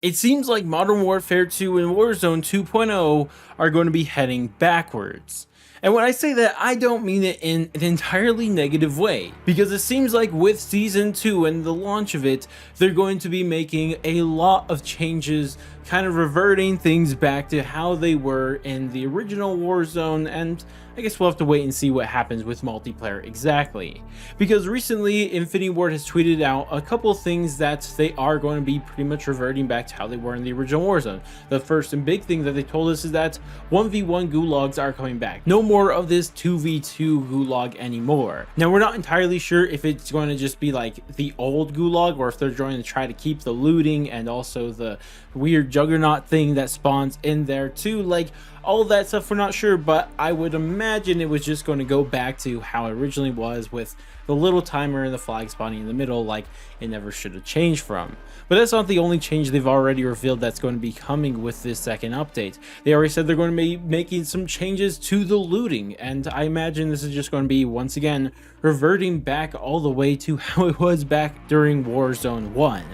It seems like Modern Warfare 2 and Warzone 2.0 are going to be heading backwards. And when I say that, I don't mean it in an entirely negative way, because it seems like with Season 2 and the launch of it, they're going to be making a lot of changes, kind of reverting things back to how they were in the original Warzone, and I guess we'll have to wait and see what happens with multiplayer exactly. Because recently, Infinity Ward has tweeted out a couple things that they are going to be pretty much reverting back to how they were in the original Warzone. The first and big thing that they told us is that 1v1 gulags are coming back. No more of this 2v2 gulag anymore. Now, we're not entirely sure if it's going to just be like the old gulag, or if they're going to try to keep the looting and also the weird juggernaut thing that spawns in there too. Like, all that stuff we're not sure, but I would imagine it was just going to go back to how it originally was, with the little timer and the flag spawning in the middle, like it never should have changed from. But that's not the only change they've already revealed that's going to be coming with this second update. They already said they're going to be making some changes to the looting, and I imagine this is just going to be, once again, reverting back all the way to how it was back during Warzone 1.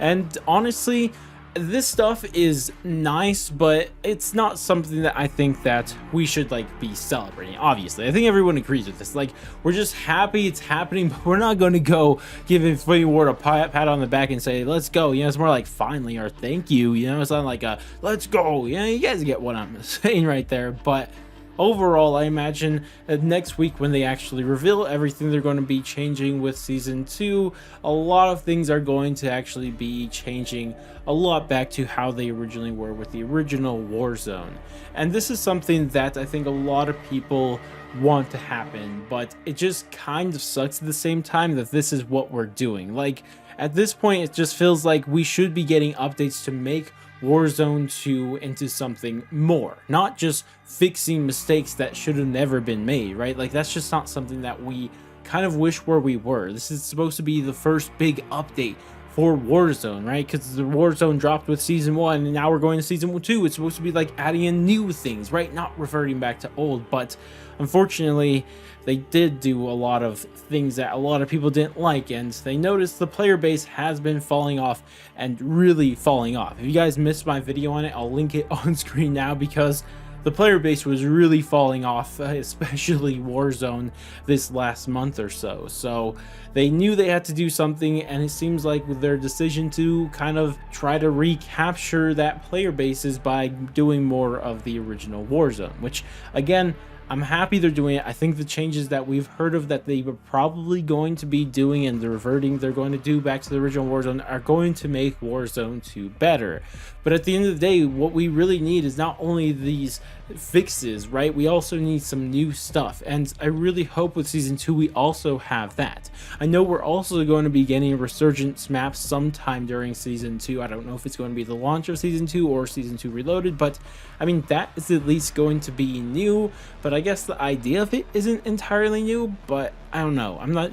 And honestly, this stuff is nice, but it's not something that I think that we should like be celebrating. Obviously, I think everyone agrees with this. Like, we're just happy it's happening, but we're not going to go give Infinity Ward a pat on the back and say let's go. You know, it's more like finally or thank you. You know, it's not like a let's go. You know, you guys get what I'm saying right there. But overall, I imagine that next week, when they actually reveal everything they're going to be changing with Season 2, a lot of things are going to actually be changing a lot back to how they originally were with the original Warzone. And this is something that I think a lot of people want to happen, but it just kind of sucks at the same time that this is what we're doing. Like, at this point, it just feels like we should be getting updates to make Warzone 2 into something more, not just fixing mistakes that should have never been made, right? Like, that's just not something that we kind of wish where we were. This is supposed to be the first big update for Warzone, right? Because the Warzone dropped with Season 1, and now we're going to Season 2. It's supposed to be like adding in new things, right? Not reverting back to old, but unfortunately, they did do a lot of things that a lot of people didn't like, and they noticed the player base has been falling off, and really falling off. If you guys missed my video on it, I'll link it on screen now, because the player base was really falling off, especially Warzone this last month or so. So they knew they had to do something, and it seems like with their decision to kind of try to recapture that player base is by doing more of the original Warzone, which again, I'm happy they're doing it. I think the changes that we've heard of that they were probably going to be doing, and the reverting they're going to do back to the original Warzone, are going to make Warzone 2 better. But at the end of the day, what we really need is not only these fixes, right? We also need some new stuff, and I really hope with Season 2 we also have that. I know we're also going to be getting a Resurgence map sometime during Season 2. I don't know if it's going to be the launch of Season 2 or Season 2 Reloaded, but I mean, that is at least going to be new. But I guess the idea of it isn't entirely new, but I don't know. I'm not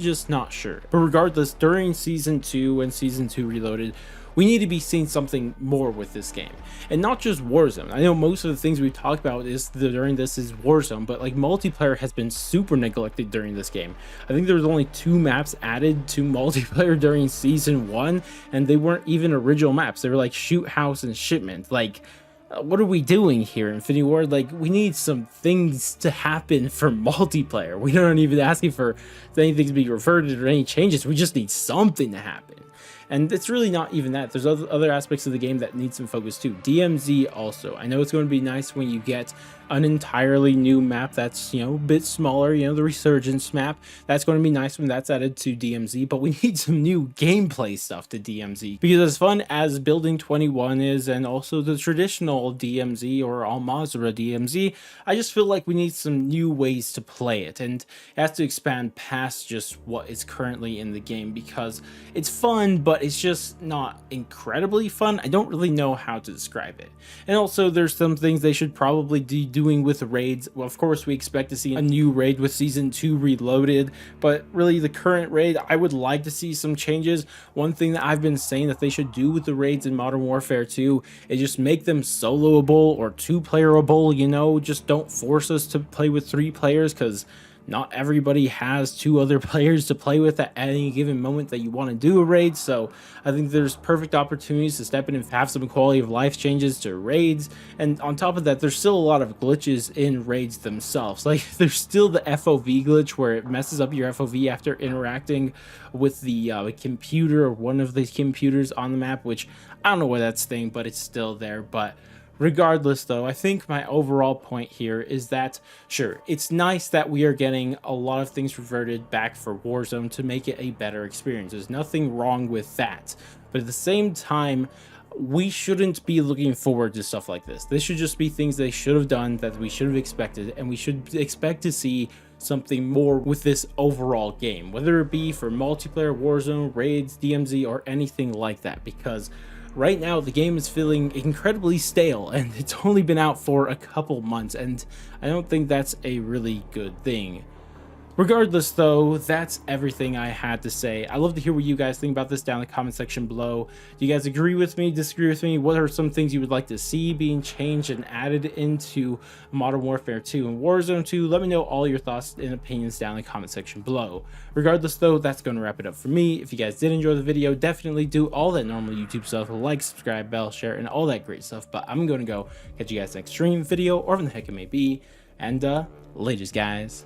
sure. But regardless, during Season 2 and Season 2 Reloaded, we need to be seeing something more with this game, and not just Warzone. I know most of the things we've talked about during this is Warzone, but like multiplayer has been super neglected during this game. I think there was only 2 maps added to multiplayer during Season 1, and they weren't even original maps. They were like Shoot House and Shipment. Like, what are we doing here, Infinity Ward? Like, we need some things to happen for multiplayer. We don't even asking for anything to be reverted or any changes. We just need something to happen. And it's really not even that. There's other aspects of the game that need some focus too. DMZ also. I know it's going to be nice when you get an entirely new map that's, you know, a bit smaller, you know, the Resurgence map. That's going to be nice when that's added to DMZ, but we need some new gameplay stuff to DMZ. Because as fun as Building 21 is, and also the traditional DMZ or AnimalsMore DMZ, I just feel like we need some new ways to play it, and it has to expand past just what is currently in the game, because it's fun, but it's just not incredibly fun. I don't really know how to describe it. And also, there's some things they should probably be doing with raids. Well, of course, we expect to see a new raid with Season 2 Reloaded, but really the current raid, I would like to see some changes. One thing that I've been saying that they should do with the raids in Modern Warfare 2 is just make them soloable or 2-playerable, you know, just don't force us to play with 3 players, because not everybody has 2 other players to play with at any given moment that you want to do a raid. So I think there's perfect opportunities to step in and have some quality of life changes to raids. And on top of that, there's still a lot of glitches in raids themselves. Like there's still the FOV glitch where it messes up your FOV after interacting with the computer or one of the computers on the map, which I don't know why that's thing, but it's still there. But regardless, though, I think my overall point here is that, sure, it's nice that we are getting a lot of things reverted back for Warzone to make it a better experience. There's nothing wrong with that. But at the same time, we shouldn't be looking forward to stuff like this. This should just be things they should have done, that we should have expected, and we should expect to see something more with this overall game, whether it be for multiplayer, Warzone, raids, DMZ, or anything like that, because right now the game is feeling incredibly stale and it's only been out for a couple months, and I don't think that's a really good thing. Regardless, though, that's everything I had to say. I'd love to hear what you guys think about this down in the comment section below. Do you guys agree with me, disagree with me? What are some things you would like to see being changed and added into Modern Warfare 2 and Warzone 2? Let me know all your thoughts and opinions down in the comment section below. Regardless, though, that's going to wrap it up for me. If you guys did enjoy the video, definitely do all that normal YouTube stuff, like, subscribe, bell, share, and all that great stuff. But I'm going to go catch you guys next stream, video, or whatever the heck it may be. And, laters, guys.